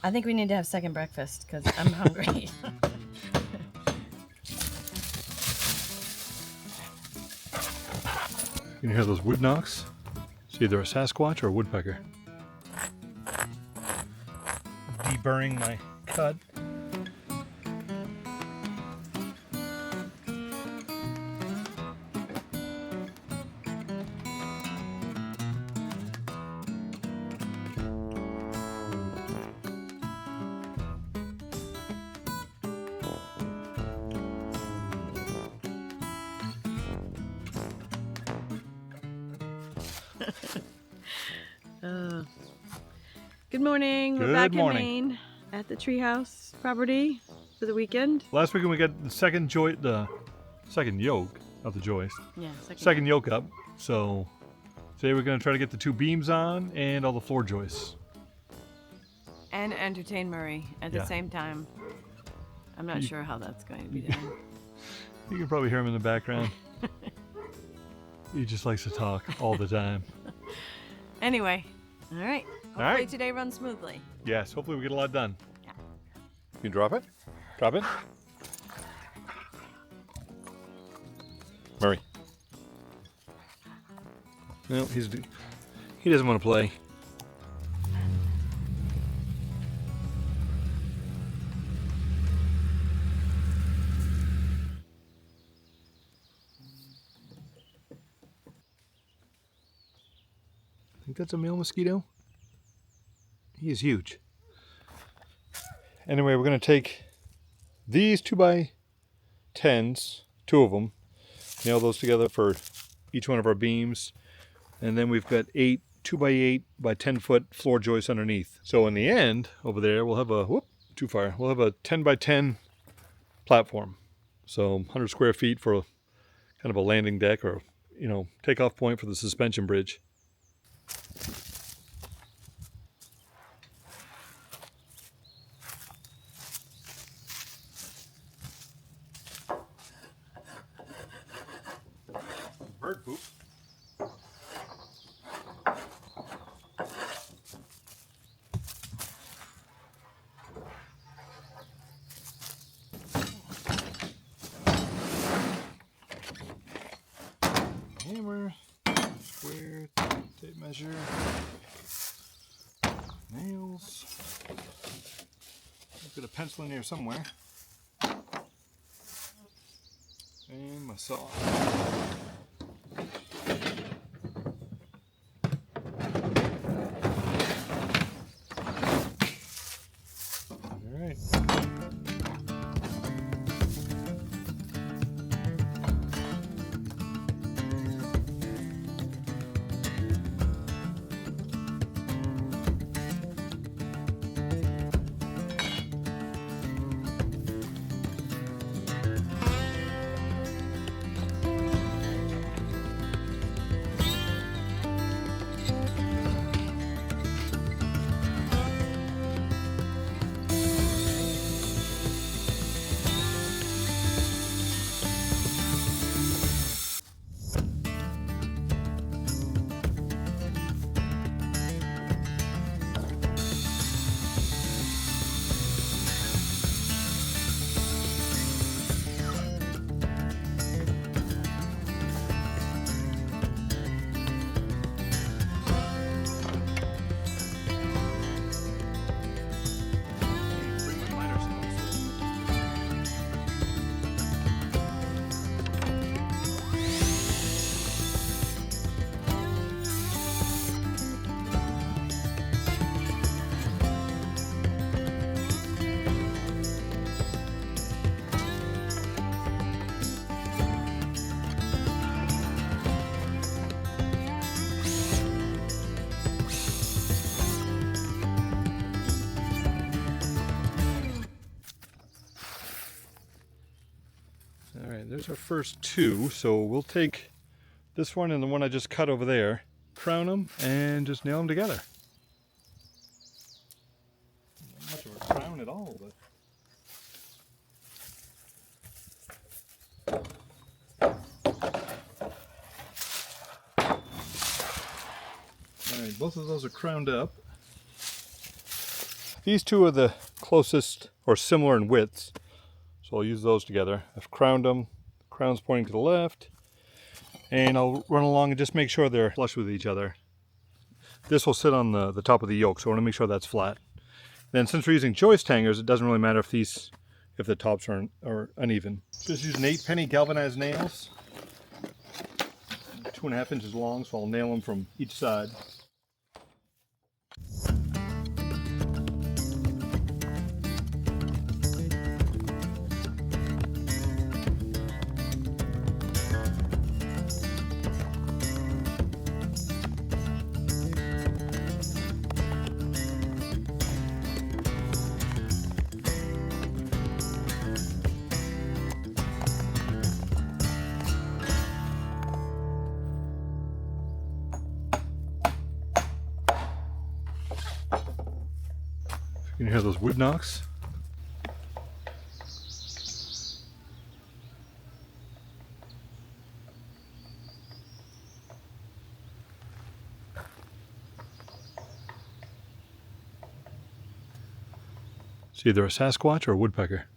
I think we need to have second breakfast because I'm hungry. You can hear those wood knocks? It's either a Sasquatch or a woodpecker. Deburring my cut. Good morning. We're back in Maine at the Treehouse property for the weekend. Last weekend we got the second yoke of the joist. Yeah, Second yoke up. So today we're going to try to get the two beams on and all the floor joists. And entertain Murray at the same time. I'm not sure how that's going to be done. You can probably hear him in the background. He just likes to talk all the time. Anyway, all right. Hopefully today runs smoothly. Yes, hopefully we get a lot done. Yeah. You can drop it? Drop it? Murray. No, he doesn't want to play. I think that's a male mosquito. He is huge. Anyway, we're going to take these 2x10s, two of them, nail those together for each one of our beams, and then we've got 8 2x8 by 10 foot floor joists underneath. So in the end, over there, we'll have a, we'll have a 10 by 10 platform. So 100 square feet for kind of a landing deck or, takeoff point for the suspension bridge. Bird poop. Hammer, square, tape measure, nails. I've got a pencil in here somewhere. And my saw. There's our first two, so we'll take this one and the one I just cut over there, crown them, and just nail them together. Not much of a crown at all, but... Alright, both of those are crowned up. These two are the closest or similar in widths, so I'll use those together. I've crowned them. The crown's pointing to the left, and I'll run along and just make sure they're flush with each other. This will sit on the top of the yoke, so I want to make sure that's flat. Then since we're using joist hangers, it doesn't really matter if the tops are uneven. Just using 8-penny galvanized nails, 2.5 inches long, so I'll nail them from each side. You can hear those wood knocks. It's either a Sasquatch or a woodpecker.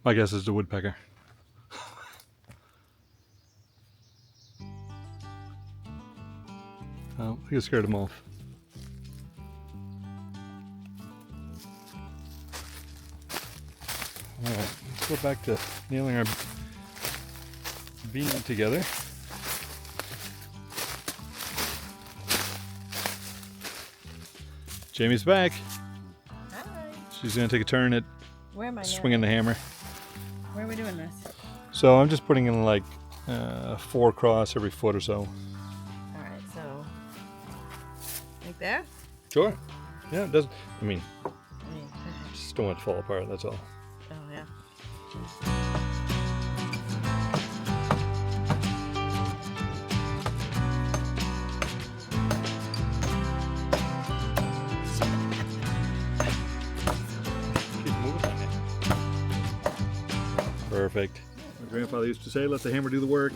My guess is the woodpecker. Oh, I think I scared him off. Alright, let's go back to nailing our beam together. Jamie's back. Hi. She's going to take a turn at Where am I swinging the hammer. Where are we doing this? So I'm just putting in like 4 across every foot or so. Alright, so like that? Sure. Yeah, it doesn't. I mean, I just don't want it to fall apart, that's all. oh yeah. Keep moving on it. Perfect. My grandfather used to say, let the hammer do the work.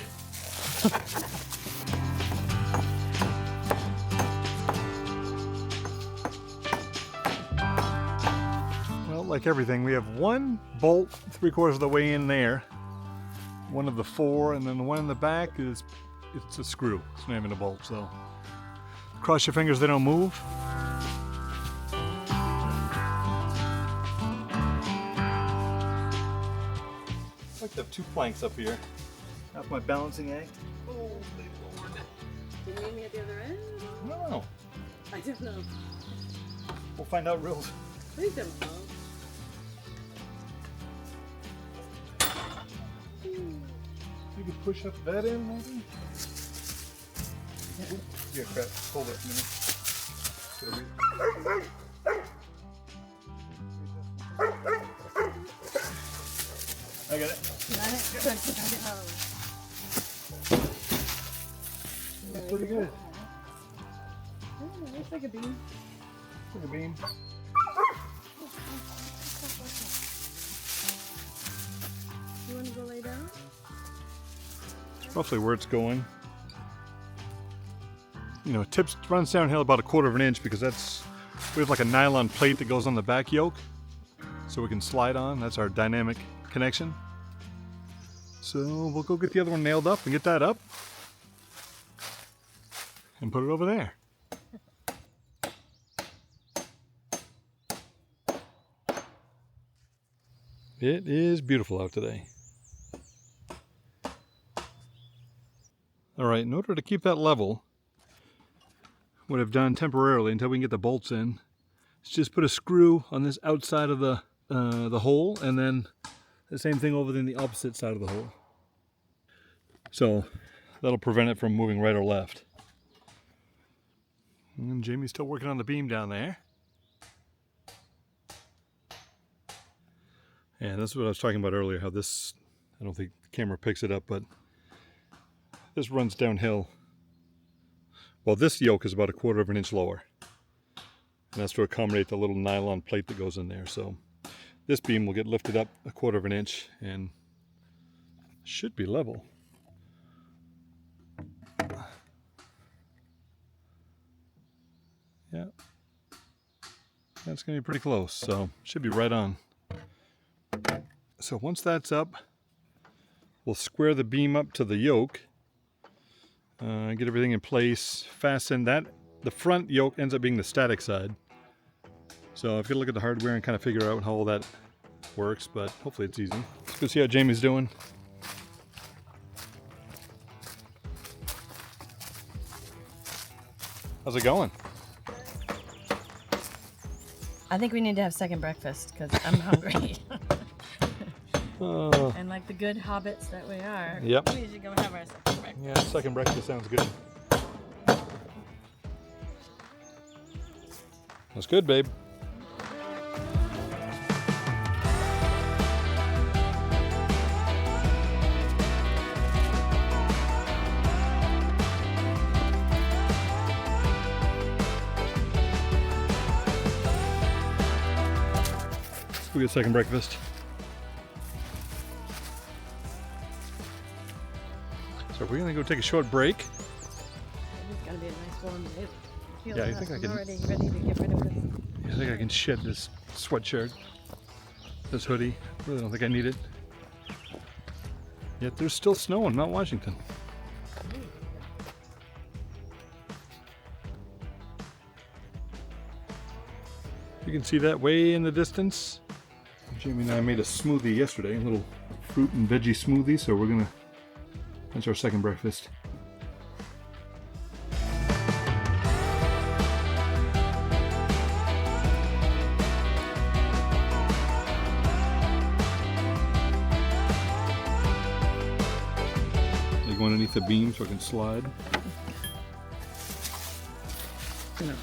Well, like everything, we have one bolt 3/4 of the way in there, one of the 4, and then the one in the back it's a screw. It's not even a bolt, so cross your fingers they don't move. I like to have 2 planks up here. That's my balancing act. Holy Lord. Did you meet me at the other end? No, I don't know. we'll find out real. Please don't know. You could push up that in, maybe? Yeah, crap. Hold it a minute. I got it. Got it? Good. That's pretty good. Oh, looks like a beam. Look at the beam. You want to go lay down? Roughly where it's going. You know, it runs downhill about 1/4 of an inch because we have like a nylon plate that goes on the back yoke so we can slide on. That's our dynamic connection. So we'll go get the other one nailed up and get that up and put it over there. It is beautiful out today. All right, in order to keep that level, what I've done temporarily until we can get the bolts in, is just put a screw on this outside of the hole, and then the same thing over in the opposite side of the hole. So that'll prevent it from moving right or left. And Jamie's still working on the beam down there. And that's what I was talking about earlier, how this, I don't think the camera picks it up, but this runs downhill. Well, this yoke is about 1/4 of an inch lower. And that's to accommodate the little nylon plate that goes in there. So this beam will get lifted up 1/4 of an inch and should be level. Yeah. That's going to be pretty close, so should be right on. So once that's up, we'll square the beam up to the yoke. Get everything in place, fasten that. The front yoke ends up being the static side. So I've got to look at the hardware and kind of figure out how all that works, but hopefully it's easy. Let's go see how Jayme's doing. How's it going? I think we need to have second breakfast because I'm hungry. And like the good hobbits that we are, Yep. we should go have our second breakfast. Yeah, second breakfast sounds good. That's good, babe. We get second breakfast. So we're gonna go take a short break. It's gonna be a nice warm day. Yeah, I think I can. Already ready to get rid of this. I think I can shed this sweatshirt, this hoodie. Really don't think I need it. Yet there's still snow in Mount Washington. You can see that way in the distance. Jayme and I made a smoothie yesterday, a little fruit and veggie smoothie, so that's our second breakfast. They go underneath the beam so I can slide.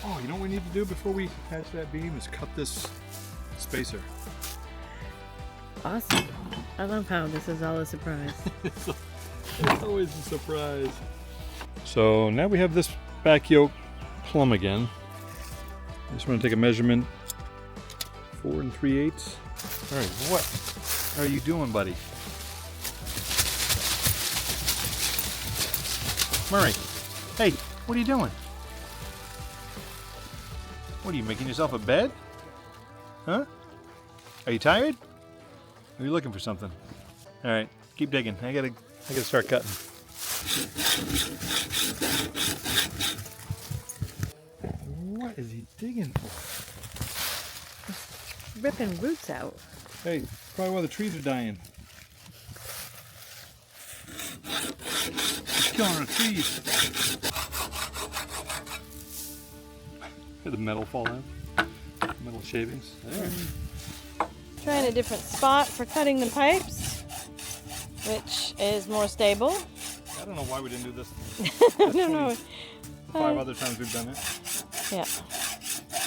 Oh, you know what we need to do before we attach that beam is cut this spacer. Awesome. I love how this is all a surprise. It's always a surprise. So now we have this back yoke plumb again. I just want to take a measurement. 4 3/8. All right, what are you doing, buddy? Murray, hey, what are you doing? What are you, making yourself a bed? Huh? Are you tired? Are you looking for something? All right, keep digging. I gotta start cutting. What is he digging for? Ripping roots out. Hey, probably why the trees are dying. It's killing our trees. The metal fall out. Metal shavings. There. Trying a different spot for cutting the pipes, which is more stable. I don't know why we didn't do this. I don't know. The 5 other times we've done it. Yeah.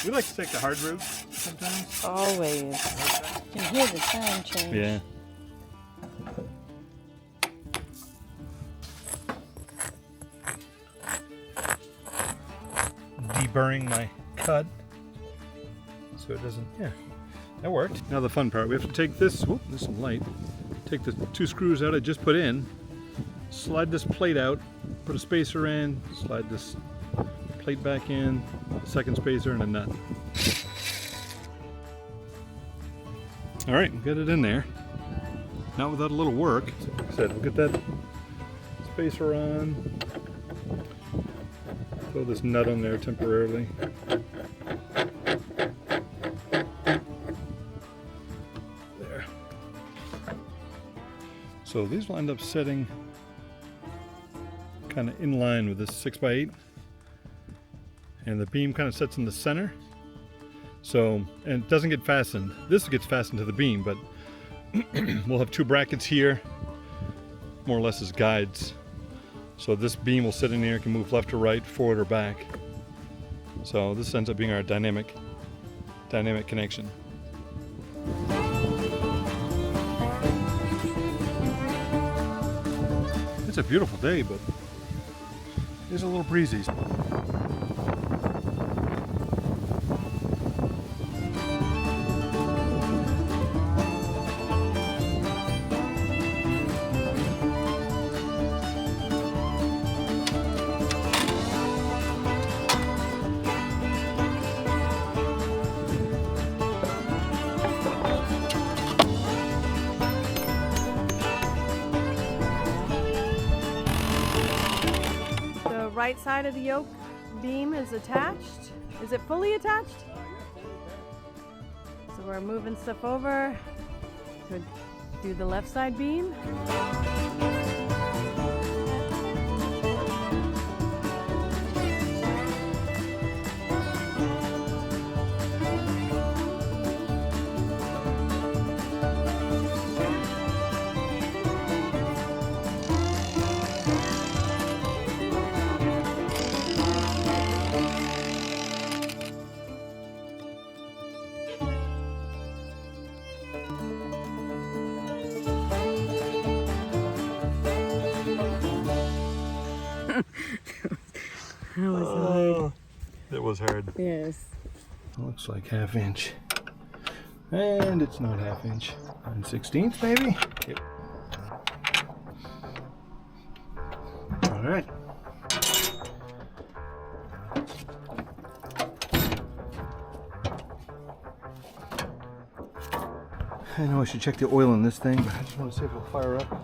We like to take the hard route sometimes. Always. You can hear the sound change. Yeah. Deburring my cut so it doesn't, yeah, that worked. Now the fun part, we have to take this, whoop, there's some light, take the 2 screws out I just put in, slide this plate out, put a spacer in, slide this plate back in, second spacer and a nut. All right, we got it in there. Not without a little work. Like I said, we'll get that spacer on. Throw this nut on there temporarily. There. So these will end up setting kind of in line with this 6x8. And the beam kind of sets in the center. So, and it doesn't get fastened. This gets fastened to the beam, but we'll have 2 brackets here, more or less as guides. So this beam will sit in here, can move left or right, forward or back. So this ends up being our dynamic connection. It's a beautiful day, but it's a little breezy. right side of the yoke beam is attached. Is it fully attached? So we're moving stuff over to do the left side beam. That was hard. That was hard. Yes. Looks like 1/2 inch. And it's not 1/2 inch. 1/16 maybe? Yep. Alright. I know I should check the oil in this thing, but I just want to see if it'll fire up.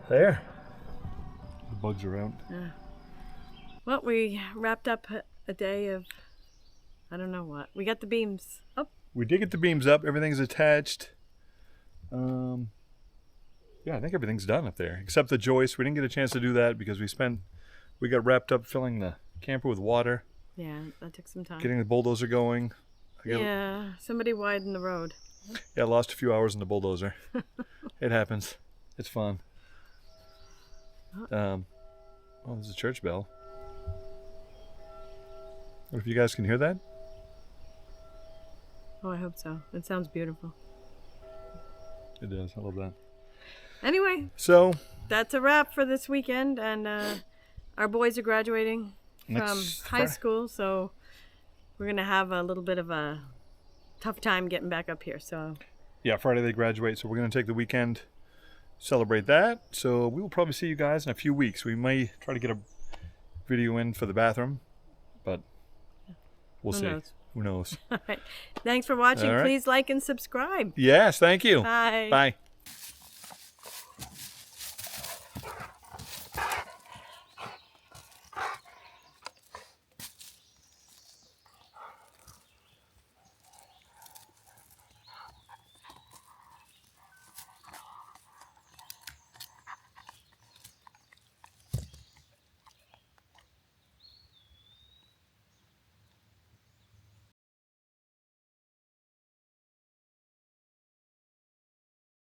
There. The bugs are out. Yeah. Well, we wrapped up a day of, I don't know what. We got the beams up. We did get the beams up. Everything's attached. Yeah, I think everything's done up there, except the joists. We didn't get a chance to do that because we got wrapped up filling the camper with water. Yeah, that took some time. Getting the bulldozer going. Yeah, somebody widened the road. Yeah, I lost a few hours in the bulldozer. It happens. It's fun. Oh, there's a church bell. What if you guys can hear that? Oh, I hope so. It sounds beautiful. It does. I love that. Anyway, so that's a wrap for this weekend, and our boys are graduating from high school, so we're gonna have a little bit of a tough time getting back up here. So yeah, Friday they graduate, so we're gonna take the weekend, celebrate that. So we will probably see you guys in a few weeks. We may try to get a video in for the bathroom, but we'll see. Who knows? All right. Thanks for watching. All right. Please like and subscribe. Yes, thank you. Bye. Bye.